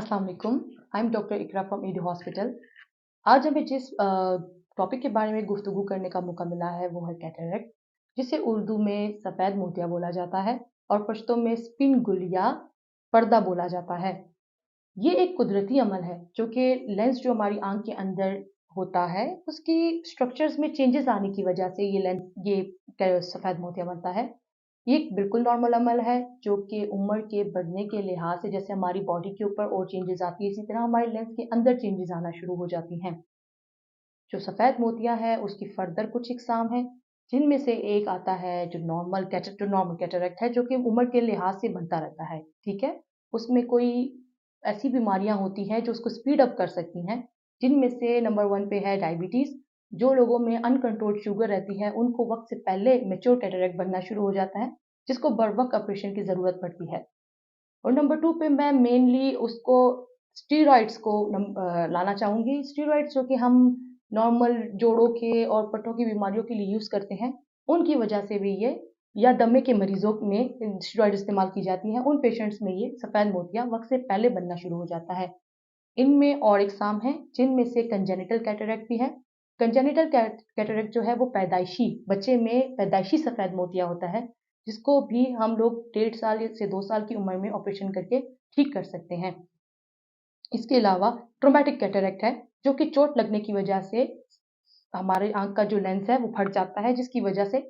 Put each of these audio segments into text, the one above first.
अस्सलाम वालेकुम। I am doctor Iqra from Edu hospital. आज हमें जिस टॉपिक के बारे में गुफ्तगू करने का मौका मिला है वो है कैटरेक्ट, जिसे उर्दू में सफ़ेद मोतिया बोला जाता है और पश्तो में स्पिन गुल या पर्दा बोला जाता है। ये एक कुदरती अमल है जो कि लेंस जो हमारी आंख के अंदर होता है उसकी स्ट्रक्चर्स में चेंजेस आने की वजह से ये सफ़ेद मोतिया बनता है। ये एक बिल्कुल नॉर्मल अमल है जो कि उम्र के बढ़ने के लिहाज से जैसे हमारी बॉडी के ऊपर और चेंजेस आती है इसी तरह हमारे लेंस के अंदर चेंजेस आना शुरू हो जाती हैं। जो सफ़ेद मोतिया है उसकी फर्दर कुछ इकसाम है जिनमें से एक आता है जो नॉर्मल कैटरेक्ट है जो कि उम्र के लिहाज से बनता रहता है। ठीक है, उसमें कोई ऐसी बीमारियां होती हैं जो उसको स्पीड अप कर सकती हैं, जिनमें से नंबर वन पे है डायबिटीज। जो लोगों में अनकंट्रोल्ड शुगर रहती है उनको वक्त से पहले मेच्योर कैटरेक्ट बनना शुरू हो जाता है, जिसको बर वक्त ऑपरेशन की जरूरत पड़ती है। और नंबर टू पे मैं मेनली उसको स्टीरॉइड्स को लाना चाहूंगी। स्टीरॉइड्स जो कि हम नॉर्मल जोड़ों के और पट्टों की बीमारियों के लिए यूज करते हैं, उनकी वजह से भी ये या दमे के मरीजों में स्टीरॉइड इस्तेमाल की जाती है, उन पेशेंट्स में ये सफेद मोतिया वक्त से पहले बनना शुरू हो जाता है। इनमें और इकसाम हैं जिनमें से कंजेनिटल कैटरेक्ट भी है। कंजेनिटल कैटरेक्ट जो है वो पैदाइशी बच्चे में पैदाइशी सफेद मोतिया होता है, जिसको भी हम लोग 1.5 साल से 2 साल की उम्र में ऑपरेशन करके ठीक कर सकते हैं। इसके अलावा ट्रोमेटिक कैटरेक्ट है जो कि चोट लगने की वजह से हमारे आंख का जो लेंस है वो फट जाता है, जिसकी वजह से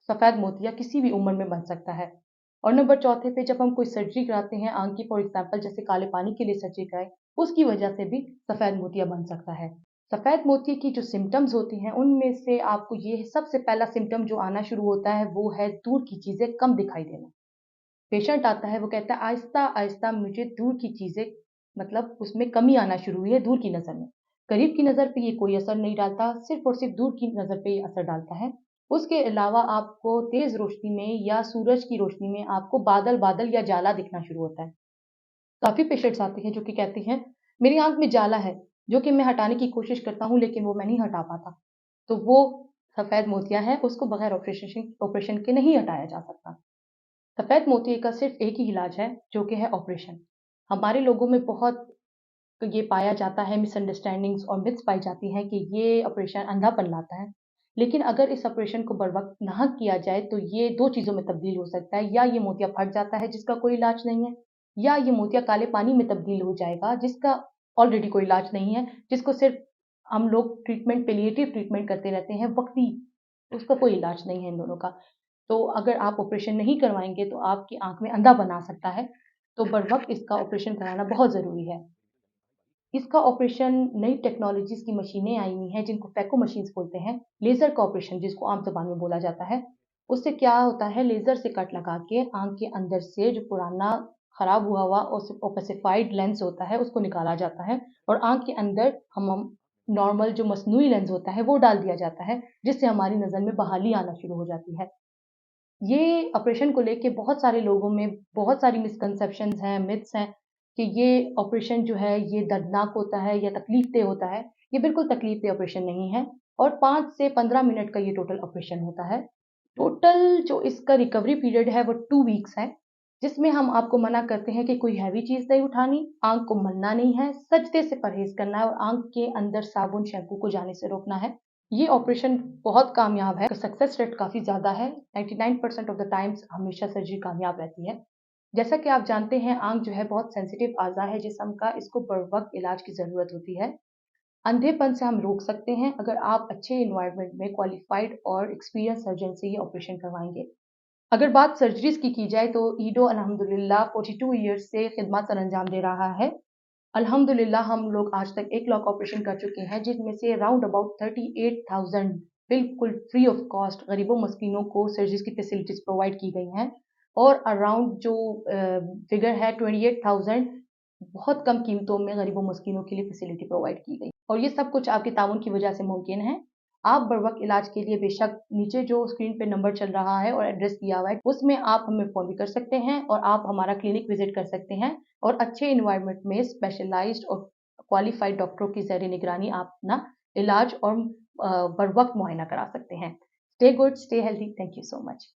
सफेद मोतिया किसी भी उम्र में बन सकता है। और नंबर चौथे पे जब हम कोई सर्जरी कराते हैं आंख की, फॉर एग्जांपल जैसे काले पानी के लिए सर्जरी कराए, उसकी वजह से भी सफेद मोतिया बन सकता है। सफेद मोतिये की जो सिम्टम्स होती हैं उनमें से आपको ये सबसे पहला सिम्टम जो आना शुरू होता है वो है दूर की चीजें कम दिखाई देना। पेशेंट आता है वो कहता है आहिस्ता आहिस्ता मुझे दूर की चीजें मतलब उसमें कमी आना शुरू हुई है दूर की नजर में। करीब की नजर पे ये कोई असर नहीं डालता, सिर्फ और सिर्फ दूर की नजर पे ये असर डालता है। उसके अलावा आपको तेज रोशनी में या सूरज की रोशनी में आपको बादल बादल या जाला दिखना शुरू होता है। काफी पेशेंट्स आते हैं जो कि कहते हैं मेरी आंख में जाला है, जो कि मैं हटाने की कोशिश करता हूँ लेकिन वो मैं नहीं हटा पाता। तो वो सफेद मोतिया है, उसको बगैर ऑपरेशन ऑपरेशन के नहीं हटाया जा सकता। सफेद मोतिये का सिर्फ एक ही इलाज है जो कि है ऑपरेशन। हमारे लोगों में बहुत ये पाया जाता है, मिसअंडरस्टैंडिंग्स और मिथ्स पाई जाती हैं कि ये ऑपरेशन अंधापन लाता है। लेकिन अगर इस ऑपरेशन को बर वक्त ना किया जाए तो ये दो चीजों में तब्दील हो सकता है, या ये मोतिया फट जाता है जिसका कोई इलाज नहीं है, या ये मोतिया काले पानी में तब्दील हो जाएगा जिसका ऑलरेडी कोई इलाज नहीं है, जिसको सिर्फ हम लोग पेलिएटिव ट्रीटमेंट करते रहते हैं वक्ती, उसका कोई इलाज नहीं है इन दोनों का। तो अगर आप ऑपरेशन नहीं करवाएंगे तो आपकी आंख में अंधापन आ सकता है, तो बर वक्त इसका ऑपरेशन कराना बहुत जरूरी है। इसका ऑपरेशन नई टेक्नोलॉजीज की मशीनें आई हुई हैं जिनको फैको मशीन्स बोलते हैं, लेजर का ऑपरेशन जिसको आम जबान में बोला जाता है। उससे क्या होता है, लेजर से कट लगा के आंख के अंदर से जो पुराना खराब हुआ हुआ ओपेसिफाइड लेंस होता है उसको निकाला जाता है और आंख के अंदर हम नॉर्मल जो मसनूई लेंस होता है वो डाल दिया जाता है, जिससे हमारी नजर में बहाली आना शुरू हो जाती है। ये ऑपरेशन को लेके बहुत सारे लोगों में बहुत सारी मिसकंसेप्शंस हैं, मिथ्स हैं कि ये ऑपरेशन जो है ये दर्दनाक होता है या तकलीफ-देह होता है। ये बिल्कुल तकलीफ-देह ऑपरेशन नहीं है और 5 से 15 मिनट का ये टोटल ऑपरेशन होता है। टोटल जो इसका रिकवरी पीरियड है वो 2 वीक्स है, जिसमें हम आपको मना करते हैं कि कोई हैवी चीज़ नहीं उठानी, आँख को मलना नहीं है, सजदे से परहेज़ करना है और आँख के अंदर साबुन, शैम्पू को जाने से रोकना है। ये ऑपरेशन बहुत कामयाब है, सक्सेस रेट काफ़ी ज़्यादा है, 99% ऑफ द टाइम्स हमेशा सर्जरी कामयाब रहती है। जैसा कि आप जानते हैं आँख जो है बहुत सेंसिटिव अज़ा है जिस्म का, इसको बर वक़्त इलाज की ज़रूरत होती है। अंधेपन से हम रोक सकते हैं अगर आप अच्छे एनवायरनमेंट में क्वालिफाइड और एक्सपीरियंस सर्जन से ये ऑपरेशन करवाएँगे। अगर बात सर्जरीज़ की जाए तो ईडो अल्हम्दुलिल्लाह 42 ईयर्स से खिदमत सरअंजाम दे रहा है। अल्हम्दुलिल्लाह हम लोग आज तक 1 लाख ऑपरेशन कर चुके हैं, जिनमें से राउंड अबाउट 38,000 बिल्कुल फ्री ऑफ कॉस्ट गरीबों मस्कीनों को सर्जरीज़ की फैसिलिटीज़ प्रोवाइड की गई हैं और अराउंड जो फिगर है 28,000 बहुत कम कीमतों में गरीबों मस्कीनों के लिए फैसिलिटी प्रोवाइड की गई और ये सब कुछ आपके ताउन की वजह से मुमकिन है। आप बर वक्त इलाज के लिए बेशक नीचे जो स्क्रीन पे नंबर चल रहा है और एड्रेस दिया हुआ है उसमें आप हमें फ़ोन भी कर सकते हैं और आप हमारा क्लिनिक विजिट कर सकते हैं और अच्छे एनवायरनमेंट में स्पेशलाइज्ड और क्वालिफाइड डॉक्टरों की ज़ेर निगरानी आप अपना इलाज और बर वक्त मुआयना करा सकते हैं। Stay good, stay healthy. Thank you so much.